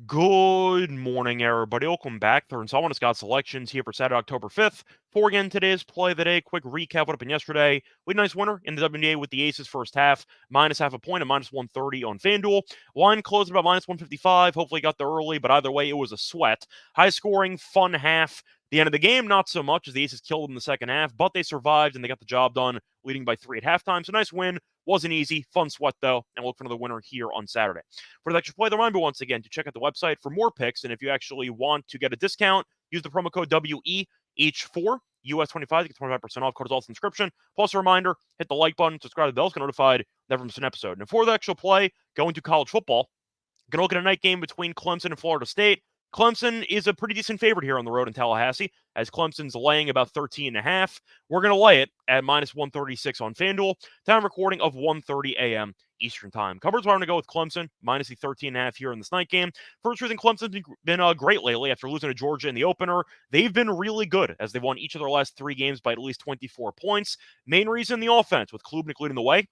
Good morning, everybody. Welcome back. Third installment of Scott's Selections here for Saturday, October 5th. For again, today's play of the day. Quick recap what happened yesterday. We had a nice winner in the WNBA with the Aces first half, minus half a point and minus 130 on FanDuel. Line closed about minus 155. Hopefully got there early, but either way, it was a sweat. High scoring, fun half. The end of the game, not so much as the Aces killed in the second half, but they survived and they got the job done, leading by 3 at halftime. So nice win. Wasn't easy. Fun sweat, though, and we'll look for another winner here on Saturday. For the extra play, the reminder once again to check out the website for more picks. And if you actually want to get a discount, use the promo code WEH4. US25 to get 25% off. Code is also in the description. Plus a reminder, hit the like button, subscribe to the bell, get notified, never miss an episode. And for the actual play, going to college football, going to look at a night game between Clemson and Florida State. Clemson is a pretty decent favorite here on the road in Tallahassee, as Clemson's laying about 13.5. We're going to lay it at minus 136 on FanDuel. Time recording of 1:30 a.m. Eastern Time. Covers why I'm going to go with Clemson, minus the 13.5 here in this night game. First reason, Clemson's been great lately after losing to Georgia in the opener. They've been really good as they've won each of their last 3 games by at least 24 points. Main reason, the offense, with Klubnik leading the way,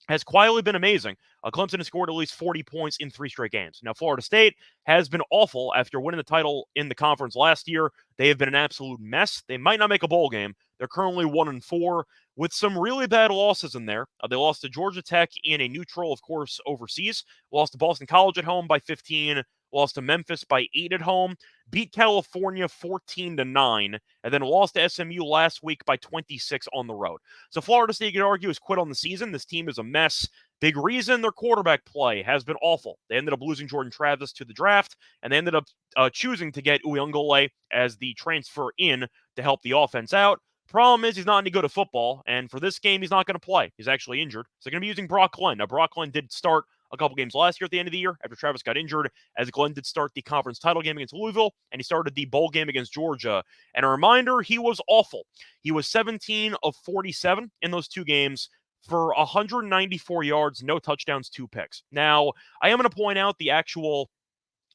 has quietly been amazing. Clemson has scored at least 40 points in 3 straight games. Now, Florida State has been awful after winning the title in the conference last year. They have been an absolute mess. They might not make a bowl game. They're currently 1-4 with some really bad losses in there. They lost to Georgia Tech in a neutral, of course, overseas. Lost to Boston College at home by 15. Lost to Memphis by 8 at home. Beat California 14-9. And then lost to SMU last week by 26 on the road. So Florida State, you could argue, has quit on the season. This team is a mess. Big reason their quarterback play has been awful. They ended up losing Jordan Travis to the draft, and they ended up choosing to get Uyunglele as the transfer in to help the offense out. Problem is, he's not any good at football, and for this game, he's not going to play. He's actually injured, so they're going to be using Brock Glenn. Now, Brock Glenn did start a couple games last year at the end of the year after Travis got injured, as Glenn did start the conference title game against Louisville, and he started the bowl game against Georgia. And a reminder, he was awful. He was 17 of 47 in those 2 games for 194 yards, no touchdowns, 2 picks. Now, I am going to point out the actual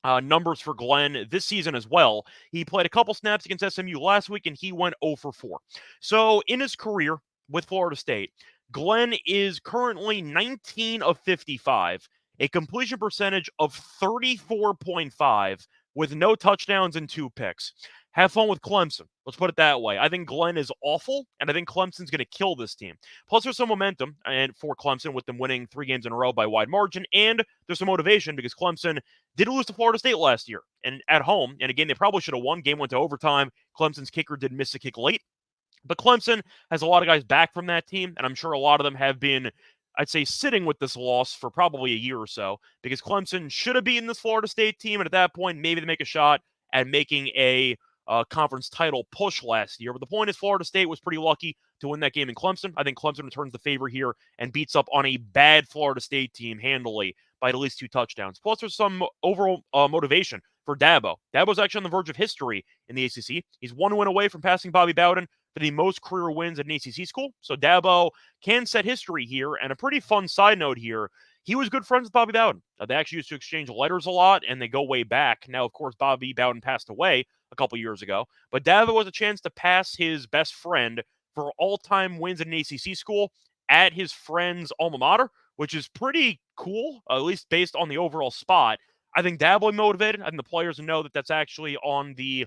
numbers for Glenn this season as well. He played a couple snaps against SMU last week, and he went 0 for 4. So in his career with Florida State, Glenn is currently 19 of 55, a completion percentage of 34.5 with no touchdowns and 2 picks. Have fun with Clemson. Let's put it that way. I think Glenn is awful, and I think Clemson's going to kill this team. Plus, there's some momentum and for Clemson with them winning 3 games in a row by wide margin, and there's some motivation because Clemson did lose to Florida State last year and at home. And again, they probably should have won. Game went to overtime. Clemson's kicker did miss a kick late. But Clemson has a lot of guys back from that team, and I'm sure a lot of them have been, I'd say, sitting with this loss for probably a year or so because Clemson should have beaten this Florida State team, and at that point, maybe they make a shot at making a conference title push last year. But the point is, Florida State was pretty lucky to win that game in Clemson. I think Clemson returns the favor here and beats up on a bad Florida State team handily by at least 2 touchdowns. Plus, there's some overall motivation for Dabo. Dabo's actually on the verge of history in the ACC. He's 1 win away from passing Bobby Bowden for the most career wins at an ACC school. So Dabo can set history here. And a pretty fun side note here, he was good friends with Bobby Bowden. They actually used to exchange letters a lot, and they go way back. Now, of course, Bobby Bowden passed away a couple years ago, but Dabo was a chance to pass his best friend for all-time wins at an ACC school at his friend's alma mater, which is pretty cool, at least based on the overall spot. I think Dabo motivated. I think the players know that that's actually on the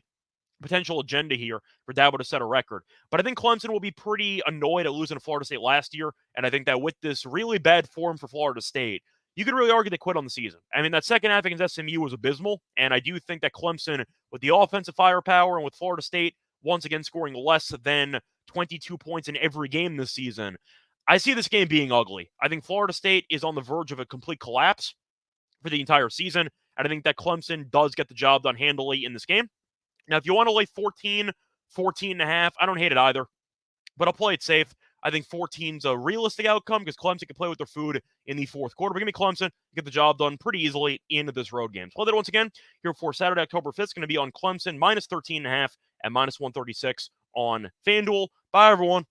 potential agenda here for Dabo to set a record. But I think Clemson will be pretty annoyed at losing to Florida State last year, and I think that with this really bad form for Florida State, you could really argue they quit on the season. I mean, that second half against SMU was abysmal, and I do think that Clemson, with the offensive firepower and with Florida State once again scoring less than 22 points in every game this season, I see this game being ugly. I think Florida State is on the verge of a complete collapse for the entire season, and I think that Clemson does get the job done handily in this game. Now, if you want to lay 14, 14.5, I don't hate it either, but I'll play it safe. I think 14's a realistic outcome because Clemson can play with their food in the fourth quarter. But give me Clemson, get the job done pretty easily into this road game. So play that once again here for Saturday, October 5th. It's going to be on Clemson, minus 13.5 and minus 136 on FanDuel. Bye, everyone.